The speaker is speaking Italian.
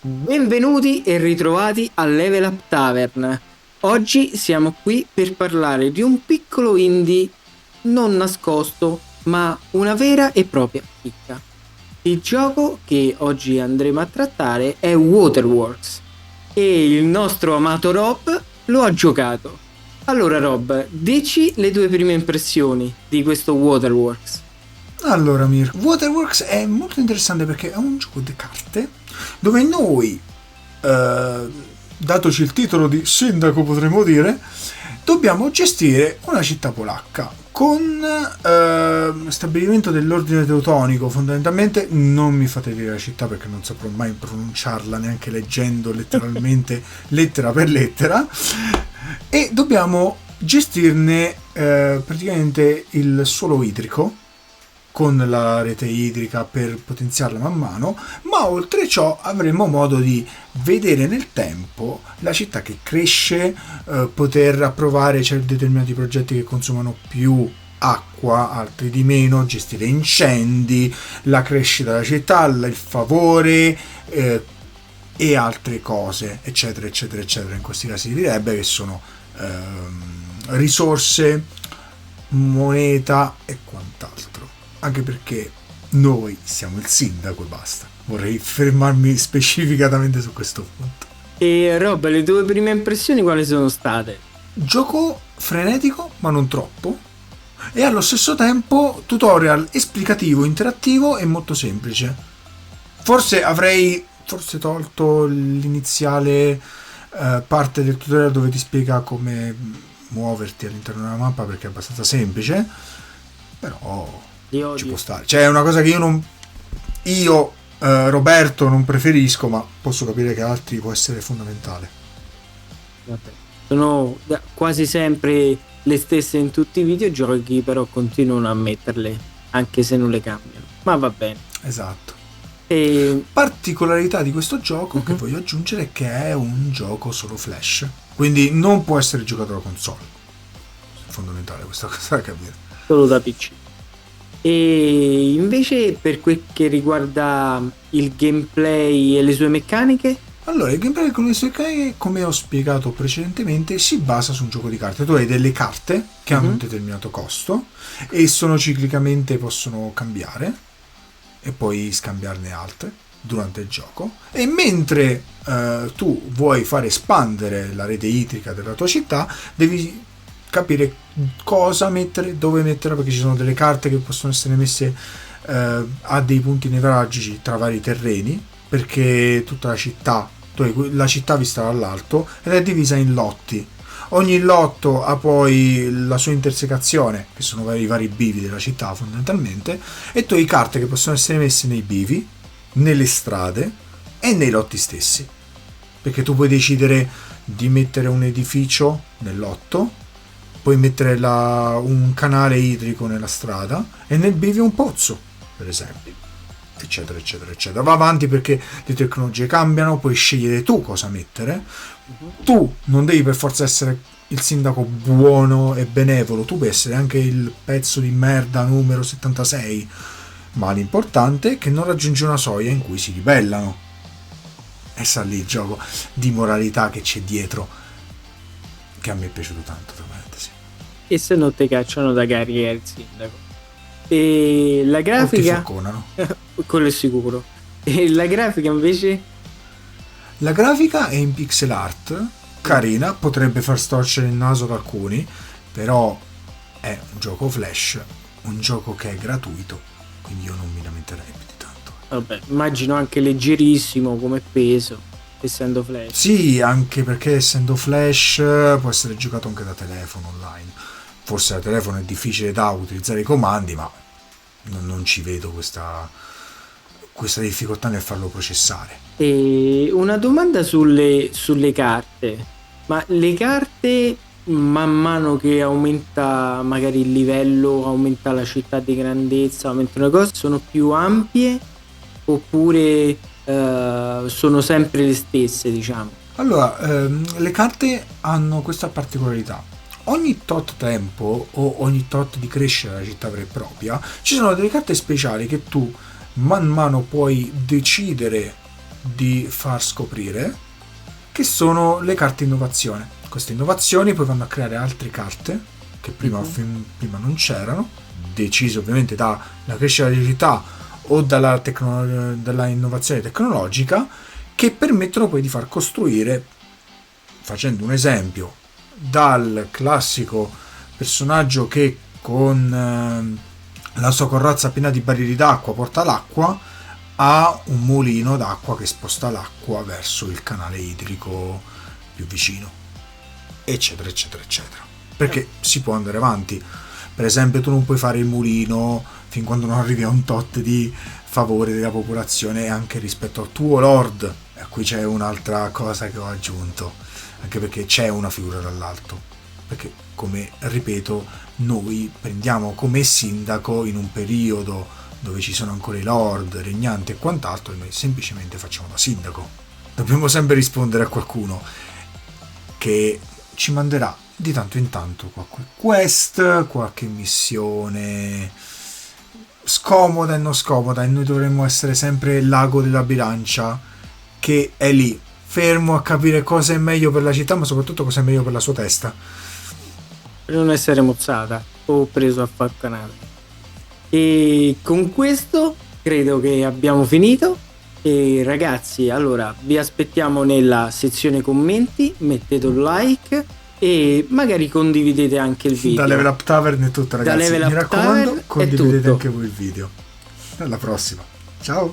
Benvenuti e ritrovati a Level Up Tavern. Oggi siamo qui per parlare di un piccolo indie non nascosto, ma una vera e propria chicca. Il gioco che oggi andremo a trattare è Waterworks e il nostro amato Rob lo ha giocato. Allora Rob, dici le tue prime impressioni di questo Waterworks. Allora Mirko, Waterworks è molto interessante perché è un gioco di carte dove noi, datoci il titolo di sindaco potremmo dire, dobbiamo gestire una città polacca con stabilimento dell'ordine teutonico. Fondamentalmente non mi fate dire la città perché non saprò mai pronunciarla neanche leggendo letteralmente lettera per lettera, e dobbiamo gestirne praticamente il suolo idrico con la rete idrica per potenziarla man mano, ma oltre ciò avremo modo di vedere nel tempo la città che cresce, poter approvare determinati progetti che consumano più acqua, altri di meno, gestire incendi, la crescita della città, il favore e altre cose, eccetera, eccetera, eccetera. In questi casi si direbbe che sono risorse, moneta e quant'altro. Anche perché noi siamo il sindaco e basta. Vorrei fermarmi specificatamente su questo punto. E Rob, le tue prime impressioni quali sono state? Gioco frenetico, ma non troppo. E allo stesso tempo tutorial esplicativo, interattivo e molto semplice. Forse avrei tolto l'iniziale parte del tutorial dove ti spiega come muoverti all'interno della mappa, perché è abbastanza semplice. Però ci può stare. Cioè è una cosa che Roberto non preferisco, ma posso capire che altri può essere fondamentale. Vabbè. Sono quasi sempre le stesse in tutti i videogiochi, però continuano a metterle anche se non le cambiano, ma va bene. Esatto. E particolarità di questo gioco che voglio aggiungere è che è un gioco solo flash, quindi non può essere giocato da console. È fondamentale questa cosa da capire. Solo da PC. E invece per quel che riguarda il gameplay e le sue meccaniche? Allora, il gameplay con le sue meccaniche, come ho spiegato precedentemente, si basa su un gioco di carte. Tu hai delle carte che hanno un determinato costo e sono ciclicamente, possono cambiare e puoi scambiarne altre durante il gioco. E mentre tu vuoi far espandere la rete idrica della tua città, devi capire cosa mettere, dove metterla, perché ci sono delle carte che possono essere messe a dei punti nevralgici tra vari terreni, perché tutta la città vista dall'alto ed è divisa in lotti. Ogni lotto ha poi la sua intersecazione, che sono i vari bivi della città fondamentalmente, e tu hai carte che possono essere messe nei bivi, nelle strade e nei lotti stessi, perché tu puoi decidere di mettere un edificio nel lotto, puoi mettere un canale idrico nella strada e nel bivio un pozzo, per esempio, eccetera, eccetera, eccetera. Va avanti perché le tecnologie cambiano, puoi scegliere tu cosa mettere. Tu non devi per forza essere il sindaco buono e benevolo, tu puoi essere anche il pezzo di merda numero 76, ma l'importante è che non raggiungi una soglia in cui si ribellano. E sta lì il gioco di moralità che c'è dietro, che a me è piaciuto tanto. E se non ti cacciano da carriera il sindaco. E la grafica? Quello è sicuro. E la grafica invece? La grafica è in pixel art, carina, potrebbe far storcere il naso ad alcuni, però è un gioco flash, un gioco che è gratuito, quindi io non mi lamenterei più di tanto. Vabbè, immagino anche leggerissimo come peso, essendo flash. Sì, anche perché essendo flash può essere giocato anche da telefono online. Forse da telefono è difficile da utilizzare i comandi, ma non ci vedo questa difficoltà nel farlo processare. E una domanda sulle carte. Ma le carte, man mano che aumenta magari il livello, aumenta la città di grandezza, aumentano le cose, sono più ampie oppure sono sempre le stesse, diciamo? Allora, le carte hanno questa particolarità. Ogni tot tempo o ogni tot di crescita della città vera e propria ci sono delle carte speciali che tu man mano puoi decidere di far scoprire, che sono le carte innovazione. Queste innovazioni poi vanno a creare altre carte che prima non c'erano, decise ovviamente dalla crescita della città o dalla innovazione tecnologica, che permettono poi di far costruire, facendo un esempio, dal classico personaggio che con la sua corazza piena di barili d'acqua porta l'acqua, a un mulino d'acqua che sposta l'acqua verso il canale idrico più vicino, eccetera eccetera eccetera, perché si può andare avanti. Per esempio, tu non puoi fare il mulino fin quando non arrivi a un tot di favore della popolazione anche rispetto al tuo lord. E qui c'è un'altra cosa che ho aggiunto, anche perché c'è una figura dall'alto, perché, come ripeto, noi prendiamo come sindaco in un periodo dove ci sono ancora i lord, regnanti e quant'altro, e noi semplicemente facciamo da sindaco. Dobbiamo sempre rispondere a qualcuno che ci manderà di tanto in tanto qualche quest, qualche missione scomoda e non scomoda, e noi dovremmo essere sempre l'ago della bilancia che è lì, fermo a capire cosa è meglio per la città, ma soprattutto cosa è meglio per la sua testa. Per non essere mozzata o preso a far canale. E con questo credo che abbiamo finito. E ragazzi, allora vi aspettiamo nella sezione commenti, mettete un like e magari condividete anche il video. Da Level Up Tavern è tutto, ragazzi. Mi raccomando, condividete anche voi il video. Alla prossima. Ciao.